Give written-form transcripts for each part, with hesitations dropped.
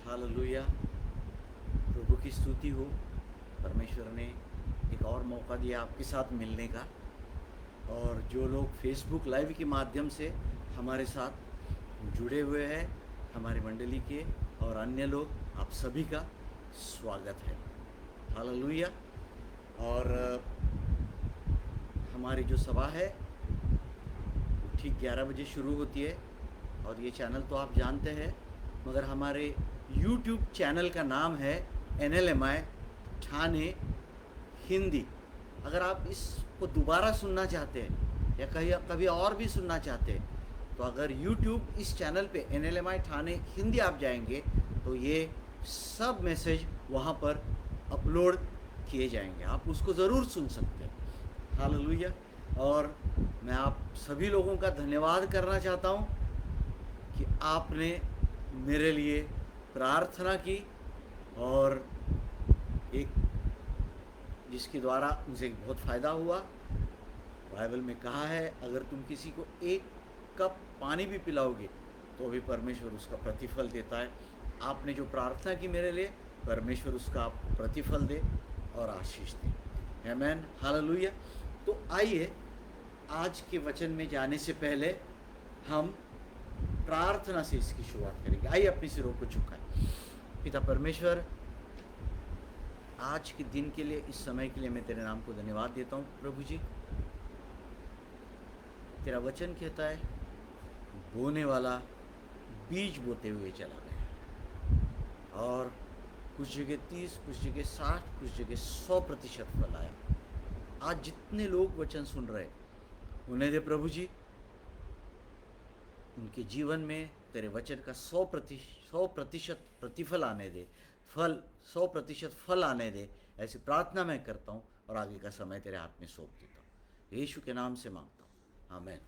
Hallelujah. प्रभु की स्तुति हो। परमेश्वर ने एक और मौका दिया आपके साथ मिलने का। और जो लोग फेसबुक लाइव के माध्यम से हमारे साथ जुड़े हुए हैं, हमारी मंडली के और अन्य लोग, आप सभी का स्वागत है। हालेलुया। और हमारी जो सभा है वो ठीक 11 बजे शुरू होती है। और ये चैनल तो आप जानते हैं, मगर हमारे YouTube चैनल का नाम है NLMI ठाणे हिंदी। अगर आप इसको दोबारा सुनना चाहते हैं या कहीं कभी और भी सुनना चाहते हैं, तो अगर YouTube इस चैनल पे NLMI ठाणे हिंदी आप जाएंगे तो ये सब मैसेज वहाँ पर अपलोड किए जाएंगे, आप उसको ज़रूर सुन सकते हैं। हालेलुया। और मैं आप सभी लोगों का धन्यवाद करना चाहता हूँ कि आपने मेरे लिए प्रार्थना की, और एक जिसके द्वारा मुझे बहुत फ़ायदा हुआ। बाइबल में कहा है, अगर तुम किसी को एक कप पानी भी पिलाओगे तो भी परमेश्वर उसका प्रतिफल देता है। आपने जो प्रार्थना की मेरे लिए, परमेश्वर उसका प्रतिफल दे और आशीष दे। आमीन। हालेलुया। तो आइए आज के वचन में जाने से पहले हम प्रार्थना से इसकी शुरुआत करेंगे। आइए अपने सिरों को झुकाएं। पिता परमेश्वर, आज के दिन के लिए, इस समय के लिए मैं तेरे नाम को धन्यवाद देता हूँ। प्रभु जी, तेरा वचन कहता है, बोने वाला बीज बोते हुए चला गया, और कुछ जगह 30, कुछ जगह 60, कुछ जगह 100% फल आया। आज जितने लोग वचन सुन रहे, उन्हें दे प्रभु जी, उनके जीवन में तेरे वचन का 100% प्रतिफल आने दे, 100% फल आने दे। ऐसी प्रार्थना मैं करता हूँ और आगे का समय तेरे हाथ में सौंप देता हूँ। यीशु के नाम से मांगता हूँ, आमीन।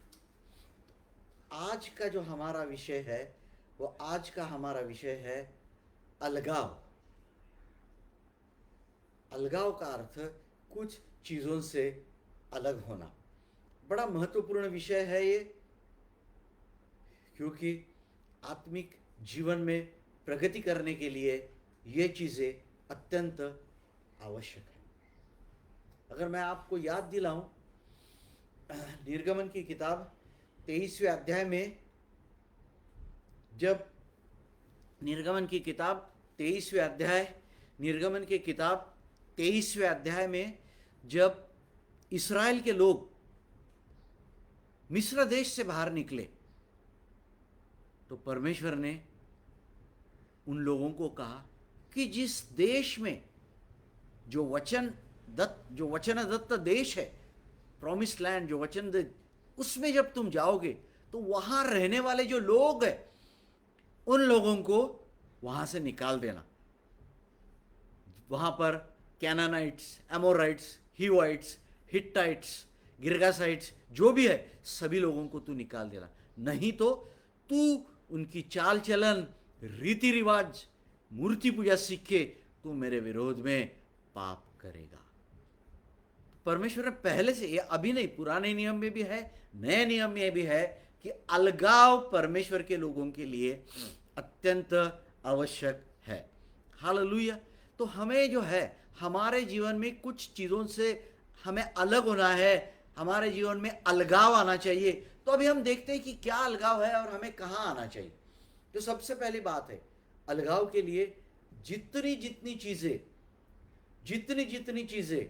आज का जो हमारा विषय है, वो आज का हमारा विषय है अलगाव। अलगाव का अर्थ कुछ चीज़ों से अलग होना। बड़ा महत्वपूर्ण विषय है ये, क्योंकि आत्मिक जीवन में प्रगति करने के लिए ये चीज़ें अत्यंत आवश्यक है। अगर मैं आपको याद दिलाऊं, निर्गमन की किताब 23वें अध्याय में, जब निर्गमन की किताब 23वें अध्याय, निर्गमन की किताब 23वें अध्याय में जब इस्राएल के लोग मिस्र देश से बाहर निकले, तो परमेश्वर ने उन लोगों को कहा कि जिस देश में जो वचन दत्त देश है, प्रॉमिस लैंड, जो वचन उसमें जब तुम जाओगे तो वहां रहने वाले जो लोग हैं, उन लोगों को वहां से निकाल देना। वहां पर कैनानाइट्स, एमोराइट्स, हिवाइट्स, हिट्टाइट्स, गिरगासाइट्स, जो भी है, सभी लोगों को तू निकाल देना, नहीं तो तू उनकी चाल चलन, रीति रिवाज, मूर्ति पूजा सीख के तू मेरे विरोध में पाप करेगा। परमेश्वर ने पहले से, ये अभी नहीं, पुराने नियम में भी है, नए नियम में भी है, कि अलगाव परमेश्वर के लोगों के लिए अत्यंत आवश्यक है। हालेलुया। तो हमें जो है, हमारे जीवन में कुछ चीज़ों से हमें अलग होना है, हमारे जीवन में अलगाव आना चाहिए। तो अभी हम देखते हैं कि क्या अलगाव है और हमें कहाँ आना चाहिए। तो सबसे पहली बात है, अलगाव के लिए जितनी जितनी चीजें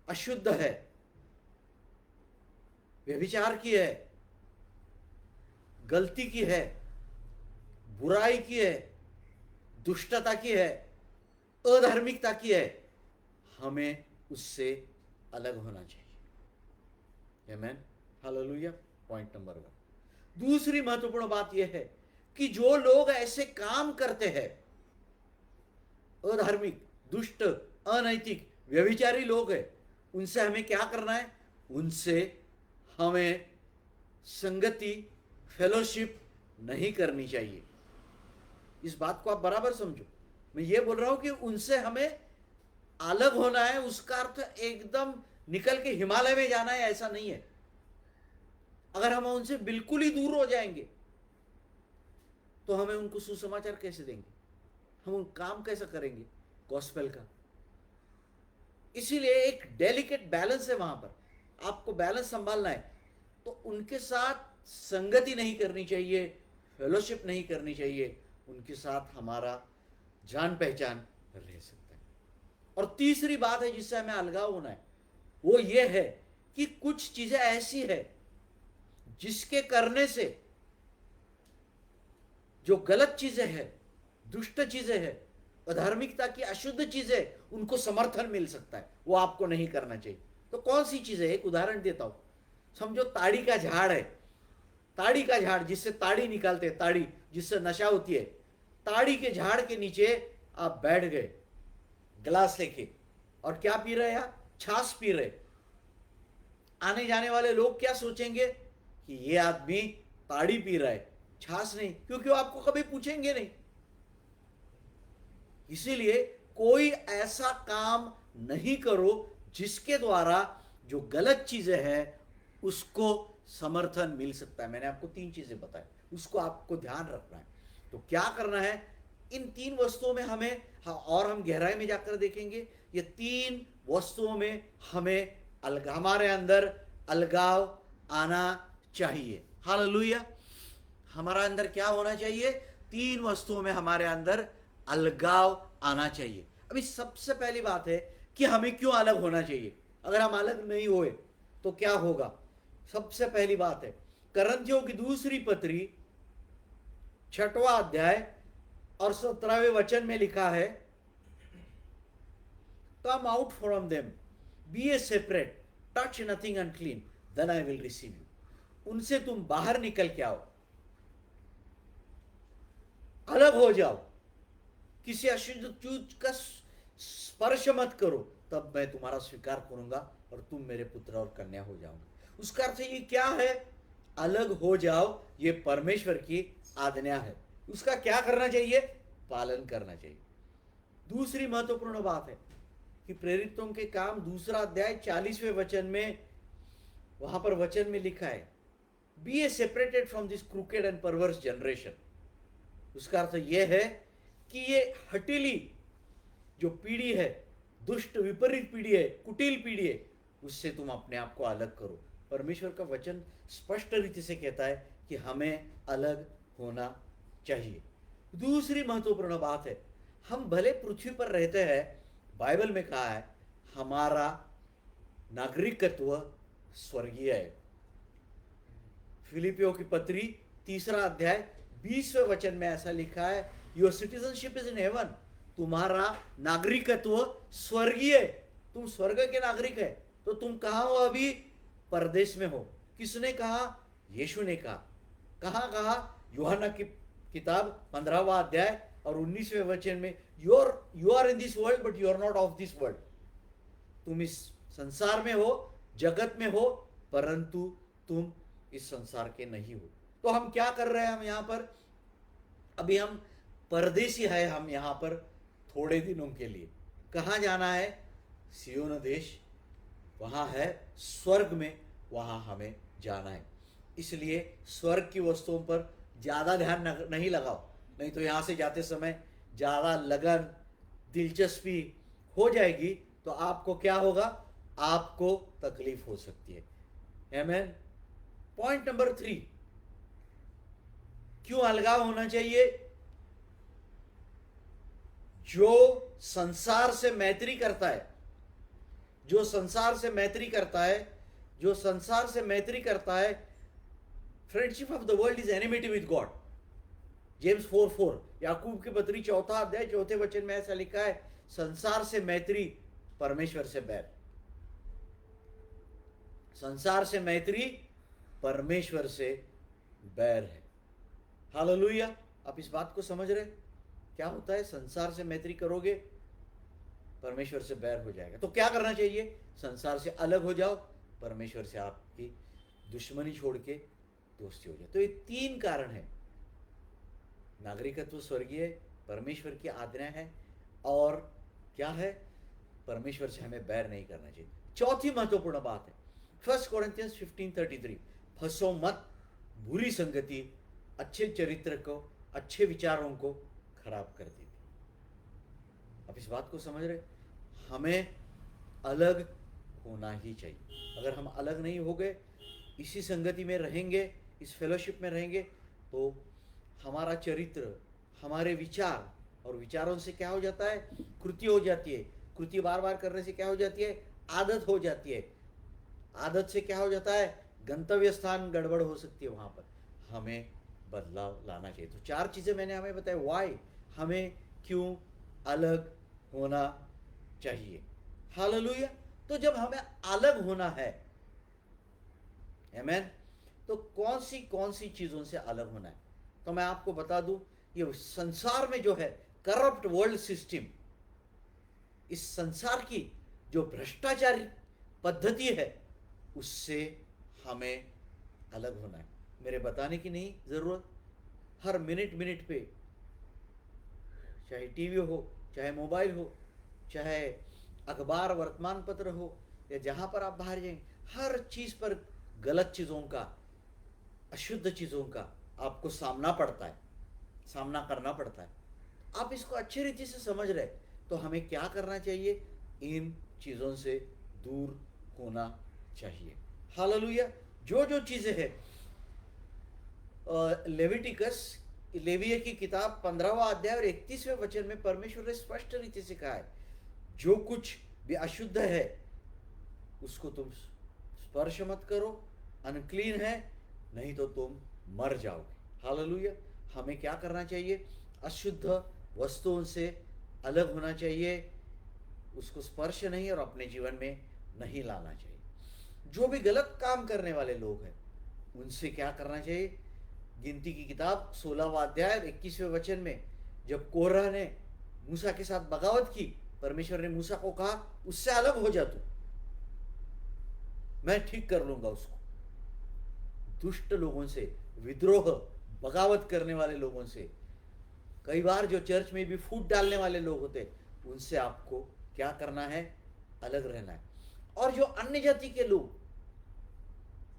अशुद्ध है, व्यभिचार की है, गलती की है, बुराई की है, दुष्टता की है, अधार्मिकता की है, हमें उससे अलग होना चाहिए। आमीन। हालेलुया। Point number 1। दूसरी महत्वपूर्ण बात यह है कि जो लोग ऐसे काम करते हैं, अधार्मिक, दुष्ट, अनैतिक, व्यभिचारी लोग हैं, उनसे हमें क्या करना है? उनसे हमें संगति, फेलोशिप नहीं करनी चाहिए। इस बात को आप बराबर समझो। मैं ये बोल रहा हूं कि उनसे हमें अलग होना है, उसका अर्थ एकदम निकल के हिमालय में जाना है, ऐसा नहीं है। अगर हम उनसे बिल्कुल ही दूर हो जाएंगे तो हमें उनको सुसमाचार कैसे देंगे, हम उन काम कैसे करेंगे गॉस्पेल का। इसीलिए एक डेलिकेट बैलेंस है वहां पर, आपको बैलेंस संभालना है। तो उनके साथ संगति नहीं करनी चाहिए, फेलोशिप नहीं करनी चाहिए, उनके साथ हमारा जान पहचान रह सकता है। और तीसरी बात है जिससे हमें अलगाव होना है, वो ये है कि कुछ चीजें ऐसी है जिसके करने से जो गलत चीजें हैं, दुष्ट चीजें हैं, अधार्मिकता की अशुद्ध चीजें, उनको समर्थन मिल सकता है, वो आपको नहीं करना चाहिए। तो कौन सी चीजें, एक उदाहरण देता हूं। समझो ताड़ी का झाड़ है, ताड़ी का झाड़ जिससे ताड़ी निकालते हैं, ताड़ी जिससे नशा होती है, ताड़ी के झाड़ के नीचे आप बैठ गए गिलास लेके, और क्या पी रहे हैं, छाछ पी रहे। आने जाने वाले लोग क्या सोचेंगे कि ये आदमी ताड़ी पी रहा है, छाछ नहीं, क्योंकि वो आपको कभी पूछेंगे नहीं। इसीलिए कोई ऐसा काम नहीं करो जिसके द्वारा जो गलत चीजें हैं उसको समर्थन मिल सकता है। मैंने आपको 3 चीजें बताई, उसको आपको ध्यान रखना है। तो क्या करना है, इन 3 वस्तुओं में हमें, और हम गहराई में जाकर देखेंगे, ये 3 वस्तुओं में हमें हमारे अंदर अलगाव आना चाहिए। हालेलुया। हमारा अंदर क्या होना चाहिए, 3 वस्तुओं में हमारे अंदर अलगाव आना चाहिए। अभी सबसे पहली बात है कि हमें क्यों अलग होना चाहिए। अगर हम अलग नहीं हुए तो क्या होगा। सबसे पहली बात है, करंथियों की दूसरी पत्री 6वां अध्याय और 17वें वचन में लिखा है, come out from them, be a separate, touch nothing unclean, then I will receive you. उनसे तुम बाहर निकल के आओ, अलग हो जाओ, किसी अशुद्ध चीज का स्पर्श मत करो, तब मैं तुम्हारा स्वीकार करूंगा और तुम मेरे पुत्र और कन्या हो जाओगे। उसका अर्थ ये क्या है, अलग हो जाओ, ये परमेश्वर की आज्ञा है। उसका क्या करना चाहिए, पालन करना चाहिए। दूसरी महत्वपूर्ण बात है कि प्रेरितों के काम 2 अध्याय 40वें वचन में, वहां पर वचन में लिखा है, be a separated from this crooked and perverse generation. उसका अर्थ यह है कि ये हठीली जो पीढ़ी है, दुष्ट विपरीत पीढ़ी है, कुटिल पीढ़ी है, उससे तुम अपने आप को अलग करो। परमेश्वर का वचन स्पष्ट रीति से कहता है कि हमें अलग होना चाहिए। दूसरी महत्वपूर्ण बात है, हम भले पृथ्वी पर रहते हैं, बाइबल में कहा है हमारा नागरिकत्व स्वर्गीय है। फिलिपियों की पत्री 3 अध्याय 20वें वचन में ऐसा लिखा है, your citizenship is in heaven. तुम्हारा नागरिकत्व स्वर्गीय है, तुम स्वर्ग के नागरिक है। तो तुम कहां हो अभी, परदेश में हो। किसने कहा, यीशु ने कहा। कहां कहा, यूहन्ना की किताब 15वां अध्याय और 19वें वचन में, you are in this world but you are not of this world. तुम इस संसार में हो, जगत में हो, परंतु तुम इस संसार के नहीं हो। तो हम क्या कर रहे हैं, हम यहां पर अभी हम परदेसी है, हम यहां पर थोड़े दिनों के लिए। कहां जाना है, सियोन देश, वहां है स्वर्ग में, वहां हमें जाना है। इसलिए स्वर्ग की वस्तुओं पर ज्यादा ध्यान नहीं लगाओ, नहीं तो यहां से जाते समय ज्यादा लगन दिलचस्पी हो जाएगी तो आपको क्या होगा, आपको तकलीफ हो सकती है। आमीन। पॉइंट नंबर 3, क्यों अलगाव होना चाहिए। जो संसार से मैत्री करता है, जो संसार से मैत्री करता है, जो संसार से मैत्री करता है, friendship of the world is enmity with God. James 4:4, याकूब की पत्री 4 अध्याय 4 वचन में ऐसा लिखा है, संसार से मैत्री परमेश्वर से बैर। संसार से मैत्री परमेश्वर से बैर है। हालेलुया। आप इस बात को समझ रहे, क्या होता है, संसार से मैत्री करोगे परमेश्वर से बैर हो जाएगा। तो क्या करना चाहिए, संसार से अलग हो जाओ, परमेश्वर से आपकी दुश्मनी छोड़ के दोस्ती हो जाए। तो ये 3 कारण है, नागरिकत्व स्वर्गीय, परमेश्वर की आज्ञा है, और क्या है, परमेश्वर से हमें बैर नहीं करना चाहिए। चौथी महत्वपूर्ण बात है 1 कोरिन्थियंस 15:33, फंसो मत बुरी संगति अच्छे चरित्र को अच्छे विचारों को खराब कर देती। अब इस बात को समझ रहे? हमें अलग होना ही चाहिए। अगर हम अलग नहीं हो गए, इसी संगति में रहेंगे, इस फेलोशिप में रहेंगे, तो हमारा चरित्र, हमारे विचार, और विचारों से क्या हो जाता है? कृति हो जाती है। कृति बार बार करने से क्या हो जाती है? आदत हो जाती है। आदत से क्या हो जाता है? गंतव्य स्थान गड़बड़ हो सकती है। वहां पर हमें बदलाव लाना चाहिए। तो 4 चीजें मैंने हमें बताया, वाई, हमें क्यों अलग होना चाहिए। हालेलुया। तो जब हमें अलग होना है, आमेन, तो कौन सी चीजों से अलग होना है? तो मैं आपको बता दूं, ये संसार में जो है करप्ट वर्ल्ड सिस्टम, इस संसार की जो भ्रष्टाचारी पद्धति है, उससे हमें अलग होना है। मेरे बताने की नहीं जरूरत। हर मिनट मिनट पे, चाहे टीवी हो, चाहे मोबाइल हो, चाहे अखबार वर्तमान पत्र हो, या जहां पर आप बाहर जाएं, हर चीज पर गलत चीजों का, अशुद्ध चीजों का आपको सामना करना पड़ता है। आप इसको अच्छी रीति से समझ रहे, तो हमें क्या करना चाहिए? इन चीजों से दूर होना चाहिए। हालेलुया। जो जो चीजें हैं, लेविटिकस, लेविय की किताब 15वां अध्याय और 31वें वचन में परमेश्वर ने स्पष्ट रीति से कहा है, जो कुछ भी अशुद्ध है उसको तुम स्पर्श मत करो, अनक्लीन है, नहीं तो तुम मर जाओगे। हालेलुया। हमें क्या करना चाहिए? अशुद्ध वस्तुओं से अलग होना चाहिए, उसको स्पर्श नहीं और अपने जीवन में नहीं लाना चाहिए। जो भी गलत काम करने वाले लोग हैं, उनसे क्या करना चाहिए? गिनती की किताब 16वां अध्याय 21वें वचन में, जब कोरह ने मूसा के साथ बगावत की, परमेश्वर ने मूसा को कहा, उससे अलग हो जा तू, मैं ठीक कर लूंगा उसको। दुष्ट लोगों से, विद्रोह, बगावत करने वाले लोगों से, कई बार जो चर्च में भी फूट डालने वाले लोग होते, उनसे आपको क्या करना है? अलग रहना है। और जो अन्य जाति के लोग,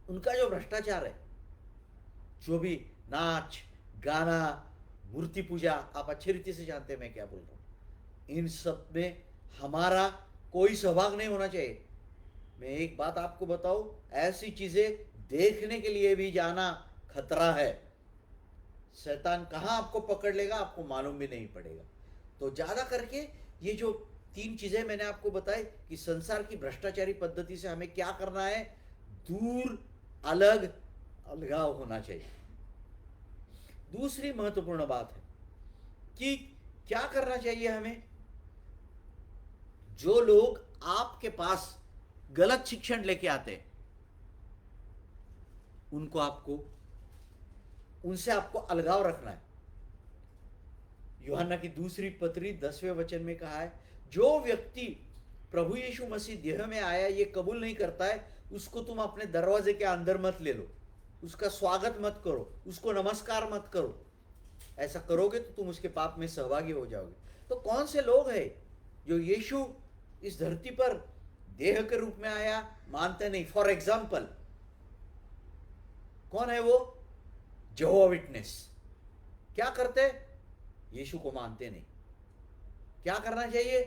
उनका जो भ्रष्टाचार है, जो भी नाच गाना, मूर्ति पूजा, आप अच्छी रीति से जानते हैं मैं क्या बोल रहा हूं, इन सब में हमारा कोई सहभाग नहीं होना चाहिए। मैं एक बात आपको बताऊं, ऐसी चीजें देखने के लिए भी जाना खतरा है। शैतान कहां आपको पकड़ लेगा आपको मालूम भी नहीं पड़ेगा। तो ज्यादा करके ये जो 3 चीजें मैंने आपको बताई कि संसार की भ्रष्टाचारी पद्धति से हमें क्या करना है? दूर, अलगाव होना चाहिए। दूसरी महत्वपूर्ण बात है कि क्या करना चाहिए हमें? जो लोग आपके पास गलत शिक्षण लेके आते हैं, उनसे आपको अलगाव रखना है। यूहन्ना की दूसरी पत्री 10वें वचन में कहा है, जो व्यक्ति प्रभु यीशु मसीह देह में आया ये कबूल नहीं करता है, उसको तुम अपने दरवाजे के अंदर मत ले लो, उसका स्वागत मत करो, उसको नमस्कार मत करो। ऐसा करोगे तो तुम उसके पाप में सहभागी हो जाओगे। तो कौन से लोग हैं जो यीशु इस धरती पर देह के रूप में आया मानते नहीं? फॉर एग्जाम्पल, कौन है वो? यहोवा विटनेस। क्या करते? यीशु को मानते नहीं। क्या करना चाहिए?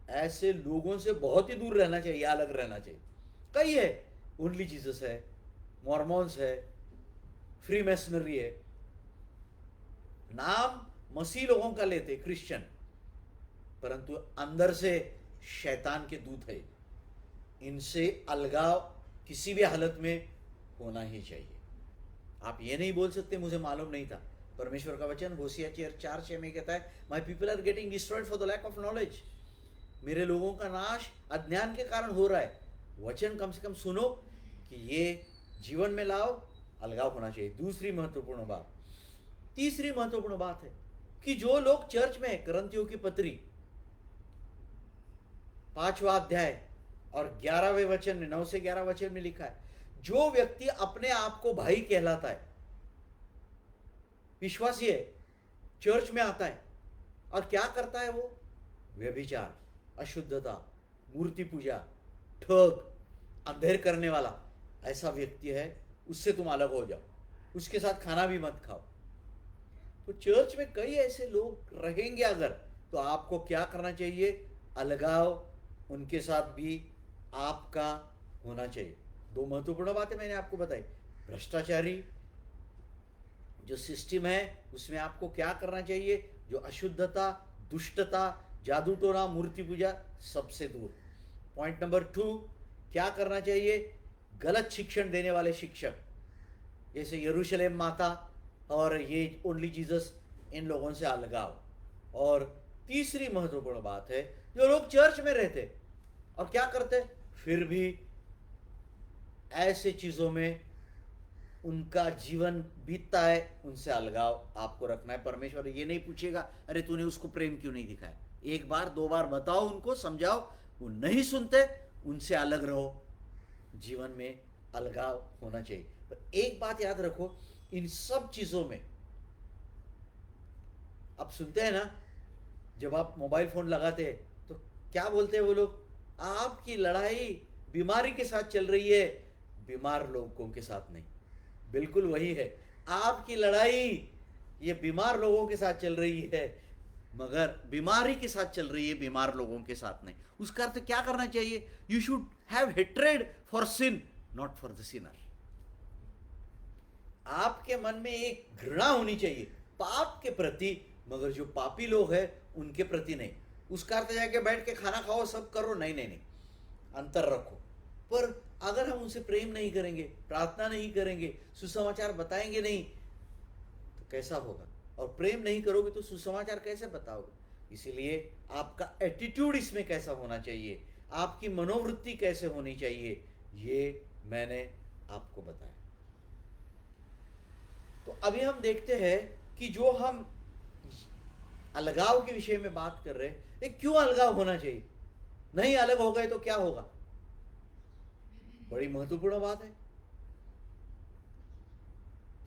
ऐसे लोगों से बहुत ही दूर रहना चाहिए, अलग रहना चाहिए। कई है, ओनली जीसस है, मॉर्मोन्स है, फ्री मैसनरी है, नाम मसीह लोगों का लेते क्रिश्चियन, परंतु अंदर से शैतान के दूत है। इनसे अलगाव किसी भी हालत में होना ही चाहिए। आप ये नहीं बोल सकते मुझे मालूम नहीं था। परमेश्वर का वचन होशिया 4:6 में कहता है, my people are getting destroyed for the lack of knowledge. मेरे लोगों का नाश अज्ञान के कारण हो रहा है। वचन कम से कम सुनो कि ये जीवन में लाओ, अलगाव होना चाहिए। दूसरी महत्वपूर्ण बात, तीसरी महत्वपूर्ण बात है कि जो लोग चर्च में, करंथियों की पत्री 5वां अध्याय और 11वें वचन में, 9 से 11 वचन में लिखा है, जो व्यक्ति अपने आप को भाई कहलाता है, विश्वासी है, चर्च में आता है और क्या करता है वो? व्यभिचार, अशुद्धता, मूर्ति पूजा, ठग, अंधेर करने वाला ऐसा व्यक्ति है, उससे तुम अलग हो जाओ, उसके साथ खाना भी मत खाओ। तो चर्च में कई ऐसे लोग रहेंगे अगर, तो आपको क्या करना चाहिए? अलगाव उनके साथ भी आपका होना चाहिए। दो महत्वपूर्ण बातें मैंने आपको बताई। भ्रष्टाचारी जो सिस्टम है उसमें आपको क्या करना चाहिए? जो अशुद्धता, दुष्टता, जादू टोना, मूर्ति पूजा, सबसे दूर। पॉइंट नंबर 2, क्या करना चाहिए? गलत शिक्षण देने वाले शिक्षक जैसे यरूशलेम माता और ये ओनली जीसस, इन लोगों से अलगाव। और तीसरी महत्वपूर्ण बात है, जो लोग चर्च में रहते और क्या करते फिर भी ऐसे चीजों में उनका जीवन बीतता है, उनसे अलगाव आपको रखना है। परमेश्वर ये नहीं पूछेगा अरे तूने उसको प्रेम क्यों नहीं दिखाया, एक बार दो बार बताओ, उनको समझाओ, वो नहीं सुनते, उनसे अलग रहो। जीवन में अलगाव होना चाहिए। पर एक बात याद रखो, इन सब चीजों में आप सुनते हैं ना, जब आप मोबाइल फोन लगाते हैं तो क्या बोलते हैं वो लोग? आपकी लड़ाई बीमारी के साथ चल रही है, बीमार लोगों के साथ नहीं। बिल्कुल वही है, आपकी लड़ाई ये बीमार लोगों के साथ चल रही है, मगर बीमारी के साथ चल रही है, बीमार लोगों के साथ नहीं। उसका अर्थ क्या करना चाहिए? You should have hatred for sin, not for the sinner. आपके मन में एक घृणा होनी चाहिए पाप के प्रति, मगर जो पापी लोग हैं उनके प्रति नहीं। उसका अर्थ जाके बैठ के खाना खाओ, सब करो, नहीं नहीं नहीं, अंतर रखो। पर अगर हम उनसे प्रेम नहीं करेंगे, प्रार्थना नहीं करेंगे, सुसमाचार बताएंगे नहीं, तो कैसा होगा? और प्रेम नहीं करोगे तो सुसमाचार कैसे बताओगे? इसीलिए आपका एटीट्यूड इसमें कैसा होना चाहिए, आपकी मनोवृत्ति कैसे होनी चाहिए, ये मैंने आपको बताया। तो अभी हम देखते हैं कि जो हम अलगाव के विषय में बात कर रहे हैं, क्यों अलगाव होना चाहिए? नहीं अलग हो गए तो क्या होगा? बड़ी महत्वपूर्ण बात है।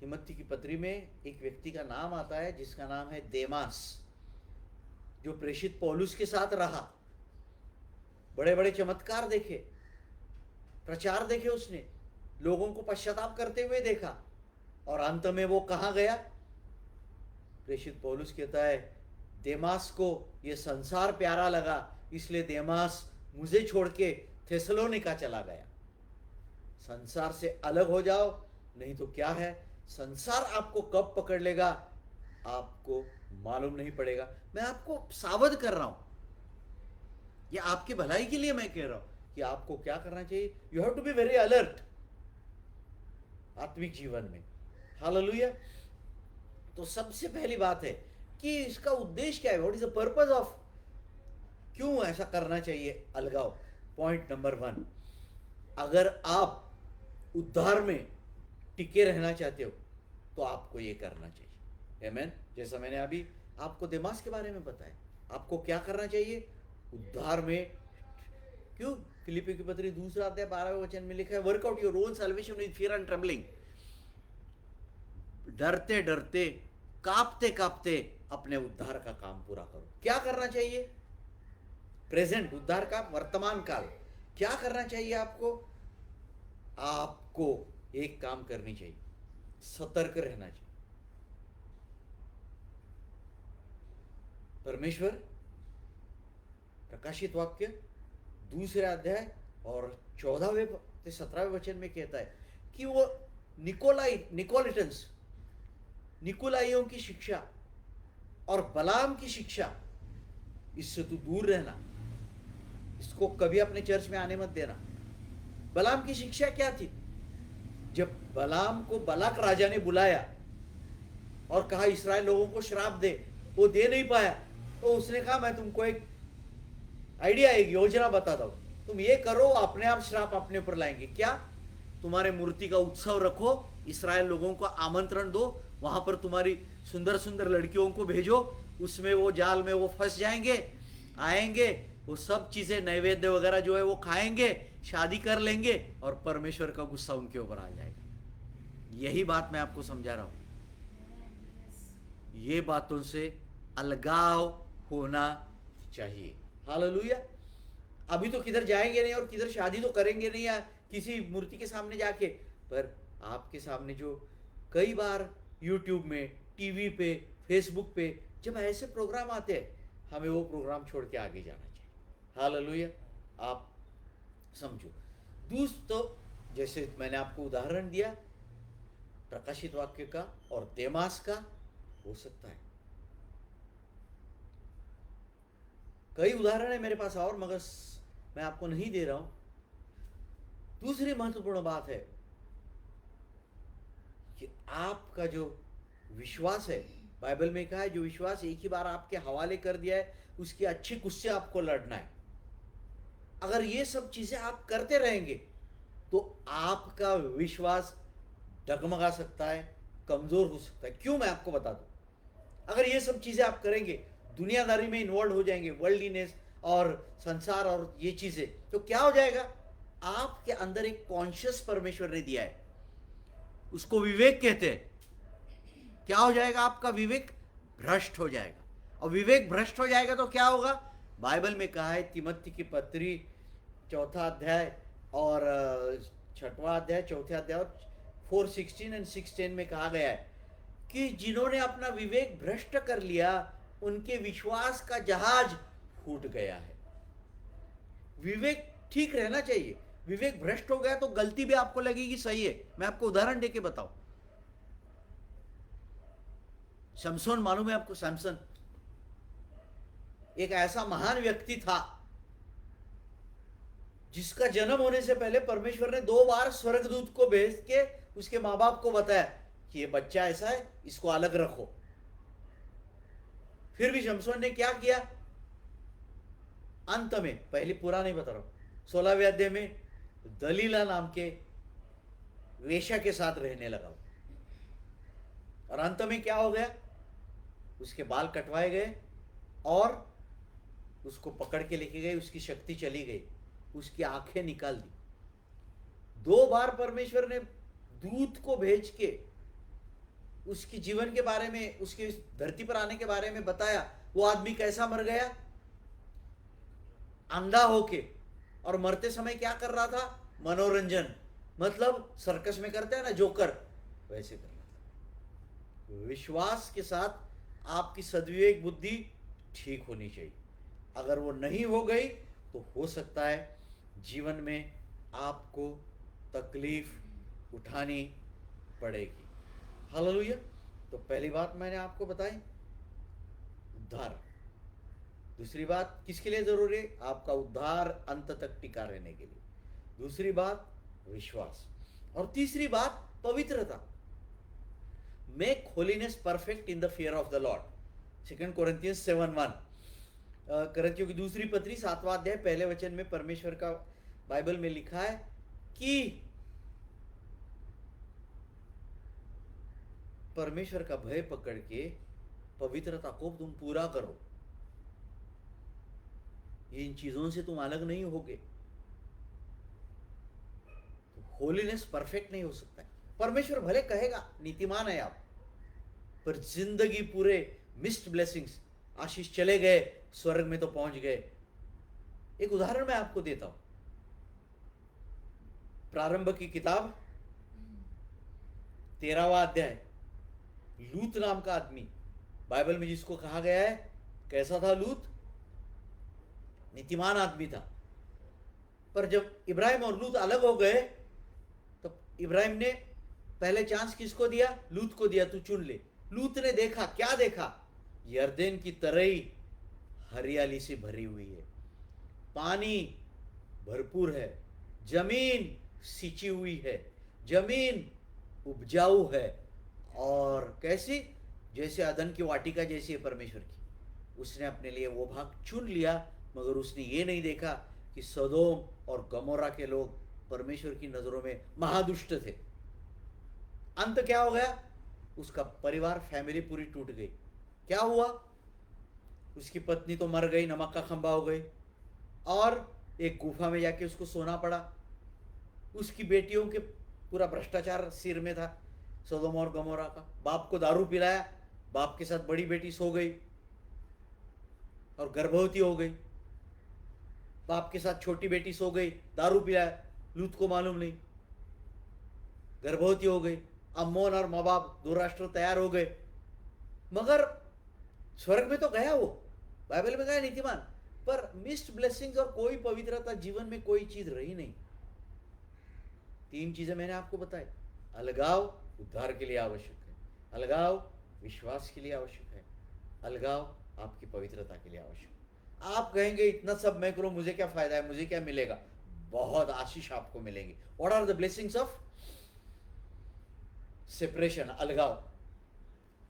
तिमोथी की पत्री में एक व्यक्ति का नाम आता है जिसका नाम है देमास, जो प्रेषित पौलुस के साथ रहा, बड़े बड़े चमत्कार देखे, प्रचार देखे उसने, लोगों को पश्चाताप करते हुए देखा, और अंत में वो कहां गया? प्रेषित पौलुस कहता है देमास को ये संसार प्यारा लगा, इसलिए देमास मुझे छोड़ के थेसलोनिका चला गया। संसार से अलग हो जाओ, नहीं तो क्या है, संसार आपको कब पकड़ लेगा आपको मालूम नहीं पड़ेगा। मैं आपको सावध कर रहा हूं, ये आपकी भलाई के लिए मैं कह रहा हूं कि आपको क्या करना चाहिए। You have to be very alert आत्मिक जीवन में। हालेलुया। तो सबसे पहली बात है कि इसका उद्देश्य क्या है, what is the purpose of, क्यों ऐसा करना चाहिए अलगाव। पॉइंट नंबर 1, अगर आप उद्धार में टिके रहना चाहते हो तो आपको ये करना चाहिए। आमीन। जैसा मैंने अभी आपको देमास के बारे में बताया, आपको क्या करना चाहिए उद्धार में। क्यों? फिलिप्पी की पत्री 2 अध्याय 12वें वचन में लिखा है, workout your own salvation with fear and trembling. डरते डरते, कांपते कांपते अपने उद्धार का काम पूरा करो। क्या करना चाहिए? प्रेजेंट, उद्धार का वर्तमान काल। क्या करना चाहिए आपको? आपको एक काम करनी चाहिए, सतर्क रहना चाहिए। परमेश्वर प्रकाशित वाक्य 2 अध्याय और 14वें से 17वें वचन में कहता है कि वो निकोलाइयों की शिक्षा और बलाम की शिक्षा, इससे तू दूर रहना, इसको कभी अपने चर्च में आने मत देना। बलाम की शिक्षा क्या थी? जब बलाम को बलाक राजा ने बुलाया और कहा इस्राएल लोगों को श्राप दे, वो दे नहीं पाया, तो उसने कहा मैं तुमको एक आइडिया, एक योजना बताता हूं, तुम ये करो, अपने आप श्राप अपने ऊपर लाएंगे। क्या? तुम्हारे मूर्ति का उत्सव रखो, इस्राएल लोगों को आमंत्रण दो, वहां पर तुम्हारी सुंदर सुंदर लड़कियों को भेजो, उसमें वो जाल में वो फंस जाएंगे, आएंगे, वो सब चीजें नैवेद्य वगैरह जो है वो खाएंगे, शादी कर लेंगे और परमेश्वर का गुस्सा उनके ऊपर आ जाएगा। यही बात मैं आपको समझा रहा हूं। ये बातों से अलगाव होना चाहिए। हालेलुया। अभी तो किधर जाएंगे नहीं और किधर शादी तो करेंगे नहीं या किसी मूर्ति के सामने जाके, पर आपके सामने जो कई बार यूट्यूब में, टीवी पे, फेसबुक पे जब ऐसे प्रोग्राम आते हैं, हमें वो प्रोग्राम छोड़ के आगे जाना चाहिए। हालेलुया। आप समझो दोस्तों, जैसे मैंने आपको उदाहरण दिया प्रकाशित वाक्य का और देमास का, हो सकता है कई उदाहरण है मेरे पास और, मगर मैं आपको नहीं दे रहा हूं। दूसरी महत्वपूर्ण बात है कि आपका जो विश्वास है, बाइबल में कहा है जो विश्वास एक ही बार आपके हवाले कर दिया है उसकी अच्छी कुछ से आपको लड़ना है। अगर ये सब चीजें आप करते रहेंगे तो आपका विश्वास डगमगा सकता है, कमजोर हो सकता है। क्यों, मैं आपको बता दूं। अगर ये सब चीजें आप करेंगे, दुनियादारी में इन्वॉल्व हो जाएंगे, वर्ल्डलीनेस और संसार और ये चीजें, तो क्या हो जाएगा, आपके अंदर एक कॉन्शियस परमेश्वर ने दिया है, उसको विवेक कहते हैं। क्या हो जाएगा, आपका विवेक भ्रष्ट हो जाएगा। और विवेक भ्रष्ट हो जाएगा तो क्या होगा, बाइबल में कहा है तिमोथी की पत्री 4 अध्याय और 6वां अध्याय 4 अध्याय और 4:16 और 6:10 में कहा गया है कि जिन्होंने अपना विवेक भ्रष्ट कर लिया उनके विश्वास का जहाज फूट गया है। विवेक ठीक रहना चाहिए। विवेक भ्रष्ट हो गया तो गलती भी आपको लगेगी सही है। मैं आपको उदाहरण देके बताऊं, शमशोन मालूम है आपको? सैमसन एक ऐसा महान व्यक्ति था जिसका जन्म होने से पहले परमेश्वर ने 2 बार स्वर्गदूत को भेज के उसके माँ बाप को बताया कि ये बच्चा ऐसा है, इसको अलग रखो। फिर भी शमशोन ने क्या किया, अंत में, पहले पूरा नहीं बता रहा हूं, 16वें अध्याय में दलीला नाम के वेश्या के साथ रहने लगा। और अंत में क्या हो गया, उसके बाल कटवाए गए और उसको पकड़ के लेके गए, उसकी शक्ति चली गई, उसकी आंखें निकाल दी। 2 बार परमेश्वर ने दूत को भेज के उसकी जीवन के बारे में, उसके धरती पर आने के बारे में बताया। वो आदमी कैसा मर गया, अंधा होके, और मरते समय क्या कर रहा था, मनोरंजन, मतलब सर्कस में करते हैं ना जोकर, वैसे कर रहा था। विश्वास के साथ आपकी सद्विवेक बुद्धि ठीक होनी चाहिए। अगर वो नहीं हो गई तो हो सकता है जीवन में आपको तकलीफ उठानी पड़ेगी। हालेलुया। तो पहली बात मैंने आपको बताई उद्धार। दूसरी बात किसके लिए जरूरी है, आपका उद्धार अंत तक टिका रहने के लिए। दूसरी बात विश्वास, और तीसरी बात पवित्रता। Make holiness perfect in the fear of the Lord. 2 कोरिन्थियंस 7:1। करंथियों की दूसरी पत्री 7वां अध्याय पहले वचन में परमेश्वर का बाइबल में लिखा है कि परमेश्वर का भय पकड़ के पवित्रता को तुम पूरा करो। इन चीजों से तुम अलग नहीं होगे। होलीनेस परफेक्ट नहीं हो सकता है। परमेश्वर भले कहेगा नीतिमान है आप, पर जिंदगी पूरे मिस्ड ब्लेसिंग्स, आशीष चले गए, स्वर्ग में तो पहुंच गए। एक उदाहरण मैं आपको देता हूं, प्रारंभ की किताब 13वां अध्याय, लूत नाम का आदमी बाइबल में जिसको कहा गया है, कैसा था लूत, नीतिमान आदमी था। पर जब इब्राहिम और लूत अलग हो गए तो इब्राहिम ने पहले चांस किसको दिया, लूत को दिया, तू चुन ले। लूत ने देखा, क्या देखा, यरदन की तराई हरियाली से भरी हुई है, पानी भरपूर है, जमीन सिंची हुई है, जमीन उपजाऊ है, और कैसी, जैसे अदन की वाटिका जैसी है परमेश्वर की। उसने अपने लिए वो भाग चुन लिया, मगर उसने ये नहीं देखा कि सदोम और गमोरा के लोग परमेश्वर की नजरों में महादुष्ट थे। अंत क्या हो गया, उसका परिवार, फैमिली पूरी टूट गई। क्या हुआ, उसकी पत्नी तो मर गई, नमक का खंबा हो गई, और एक गुफा में जाके उसको सोना पड़ा। उसकी बेटियों के पूरा भ्रष्टाचार सिर में था, सदोम और गमोरा का। बाप को दारू पिलाया, बाप के साथ बड़ी बेटी सो गई और गर्भवती हो गई। बाप के साथ छोटी बेटी सो गई, दारू पिलाया, लूत को मालूम नहीं, गर्भवती हो गई। अम्मोन और माँ बाप 2 राष्ट्र तैयार हो गए, मगर स्वर्ग में तो गया वो, बाइबल में गया नीतिमान, पर मिस्ड ब्लेसिंग्स और कोई पवित्रता जीवन में कोई चीज रही नहीं। 3 चीजें मैंने आपको बताई। अलगाव उद्धार के लिए आवश्यक है, अलगाव विश्वास के लिए आवश्यक है, अलगाव आपकी पवित्रता के लिए आवश्यक है। आप कहेंगे इतना सब मैं करूं, मुझे क्या फायदा है, मुझे क्या मिलेगा? बहुत आशीष आपको मिलेंगे। What are the blessings of separation, अलगाव?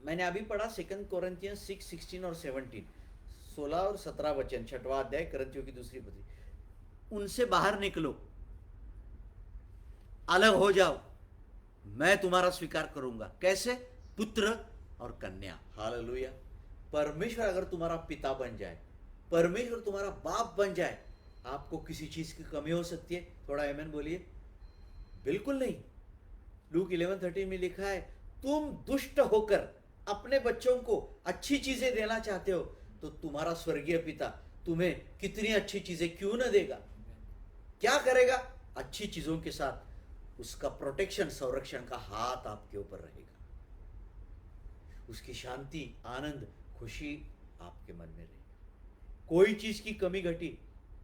मैंने अभी पढ़ा 2 कोरिन्थियंस 6, 16 और 17, 16 और 17 वचन, 6वां अध्याय करंथियों की दूसरी पत्री। उनसे बाहर निकलो, अलग हो जाओ, मैं तुम्हारा स्वीकार करूंगा। कैसे? पुत्र और कन्या। हालेलुया। परमेश्वर अगर तुम्हारा पिता बन जाए, परमेश्वर तुम्हारा बाप बन जाए, आपको किसी चीज की कमी हो सकती है? थोड़ा आमेन बोलिए। बिल्कुल नहीं। लूक 11:13 में लिखा है, तुम दुष्ट होकर अपने बच्चों को अच्छी चीजें देना चाहते हो, तो तुम्हारा स्वर्गीय पिता तुम्हें कितनी अच्छी चीजें क्यों न देगा? क्या करेगा? अच्छी चीजों के साथ उसका प्रोटेक्शन, संरक्षण का हाथ आपके ऊपर रहेगा। उसकी शांति, आनंद, खुशी आपके मन में रहेगी। कोई चीज की कमी घटी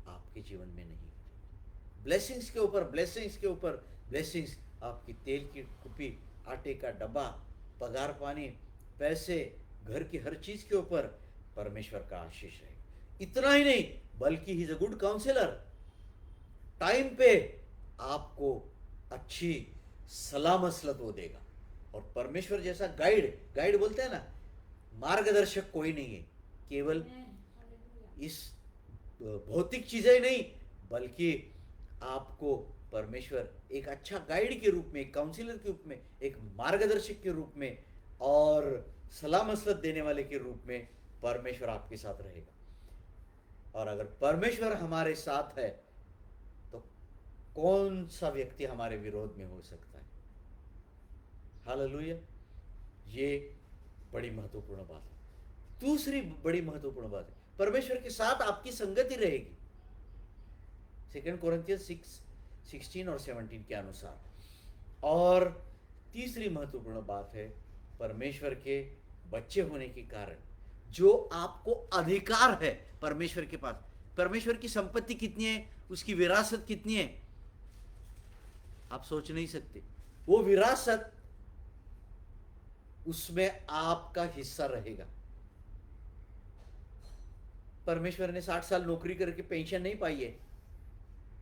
आपके जीवन में नहीं घटेगी। ब्लेसिंग्स के ऊपर ब्लेसिंग्स के ऊपर ब्लेसिंग्स, आपकी तेल की कुपी, आटे का डब्बा, पगार पानी, पैसे, घर की हर चीज के ऊपर परमेश्वर का आशीष रहेगा। इतना ही नहीं, बल्कि he is a good counsellor. Time पे आपको अच्छी सलाह मसलत वो देगा। और परमेश्वर जैसा गाइड बोलते हैं ना, मार्गदर्शक कोई नहीं है। केवल इस भौतिक चीजें नहीं, बल्कि आपको परमेश्वर एक अच्छा गाइड के रूप में, एक काउंसिलर के रूप में, एक मार्गदर्शक के रूप में और सलाह मसलत देने वाले के रूप में परमेश्वर आपके साथ रहेगा। और अगर परमेश्वर हमारे साथ है तो कौन सा व्यक्ति हमारे विरोध में हो सकता है? हालेलुया। ये बड़ी महत्वपूर्ण बात है। दूसरी बड़ी महत्वपूर्ण बात है, परमेश्वर के साथ आपकी संगति रहेगी। 2 कोरिन्थियंस 6, 16 और 17 के अनुसार। और तीसरी महत्वपूर्ण बात है, परमेश्वर के बच्चे होने के कारण जो आपको अधिकार है परमेश्वर के पास। परमेश्वर की संपत्ति कितनी है, उसकी विरासत कितनी है, आप सोच नहीं सकते। वो विरासत, उसमें आपका हिस्सा रहेगा। परमेश्वर ने 60 साल नौकरी करके पेंशन नहीं पाई है,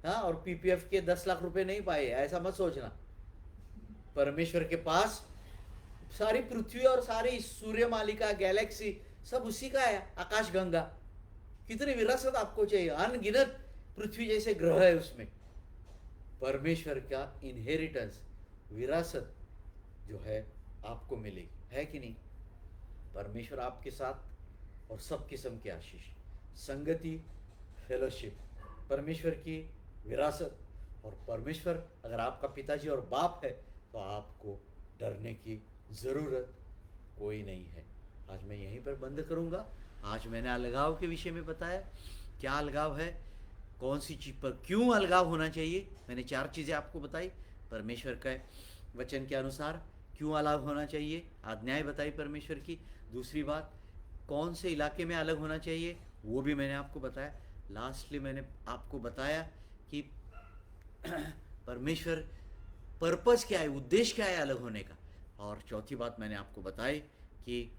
हाँ, और पीपीएफ के 10 लाख रुपए नहीं पाए, ऐसा मत सोचना। परमेश्वर के पास सारी पृथ्वी और सारी सूर्य मालिका, गैलेक्सी सब उसी का है, आकाश गंगा। कितनी विरासत आपको चाहिए? अनगिनत पृथ्वी जैसे ग्रह है उसमें। परमेश्वर का इनहेरिटेंस, विरासत जो है आपको मिलेगी, है कि नहीं? परमेश्वर आपके साथ और सब किस्म की आशीष, संगति, फेलोशिप, परमेश्वर की विरासत। और परमेश्वर अगर आपका पिताजी और बाप है तो आपको डरने की ज़रूरत कोई नहीं है। आज मैं यहीं पर बंद करूंगा। आज मैंने अलगाव के विषय में बताया, क्या अलगाव है, कौन सी चीज़ पर क्यों अलगाव होना चाहिए। मैंने 4 चीज़ें आपको बताई परमेश्वर के वचन के अनुसार क्यों अलग होना चाहिए, आज्ञाएं बताई परमेश्वर की। दूसरी बात, कौन से इलाके में अलग होना चाहिए, वो भी मैंने आपको बताया। लास्टली मैंने आपको बताया कि परमेश्वर पर्पस क्या है, उद्देश्य क्या है अलग होने का। और चौथी बात मैंने आपको बताई कि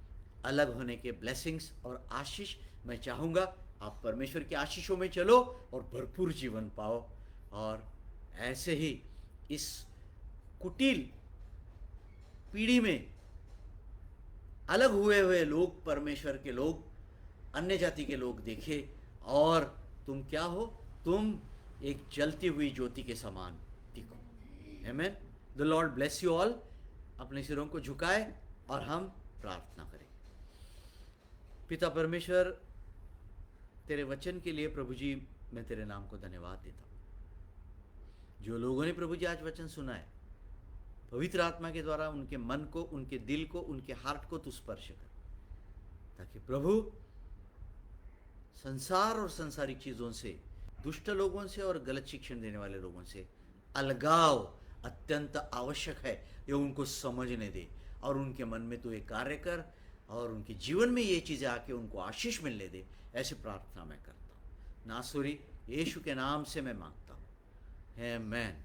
अलग होने के ब्लेसिंग्स और आशीष। मैं चाहूँगा आप परमेश्वर के आशीषों में चलो और भरपूर जीवन पाओ। और ऐसे ही इस कुटिल पीढ़ी में अलग हुए हुए लोग, परमेश्वर के लोग, अन्य जाति के लोग देखे, और तुम क्या हो? तुम एक जलती हुई ज्योति के समान दिखो। Amen. The Lord bless you all. अपने सिरों को झुकाए और हम प्रार्थना करें। पिता परमेश्वर, तेरे वचन के लिए प्रभु जी मैं तेरे नाम को धन्यवाद देता हूँ। जो लोगों ने प्रभु जी आज वचन सुना है, पवित्र आत्मा के द्वारा उनके मन को, उनके दिल को, उनके हार्ट को तू स्पर्श कर, ताकि प्रभु संसार और सांसारिक चीज़ों से, दुष्ट लोगों से और गलत शिक्षण देने वाले लोगों से अलगाव अत्यंत आवश्यक है, ये उनको समझने दे। और उनके मन में तू एक कार्य कर, और उनके जीवन में ये चीज़ें आके उनको आशीष मिलने दे, ऐसी प्रार्थना मैं करता हूँ। नासुरी यीशु के नाम से मैं मांगता हूँ, आमेन।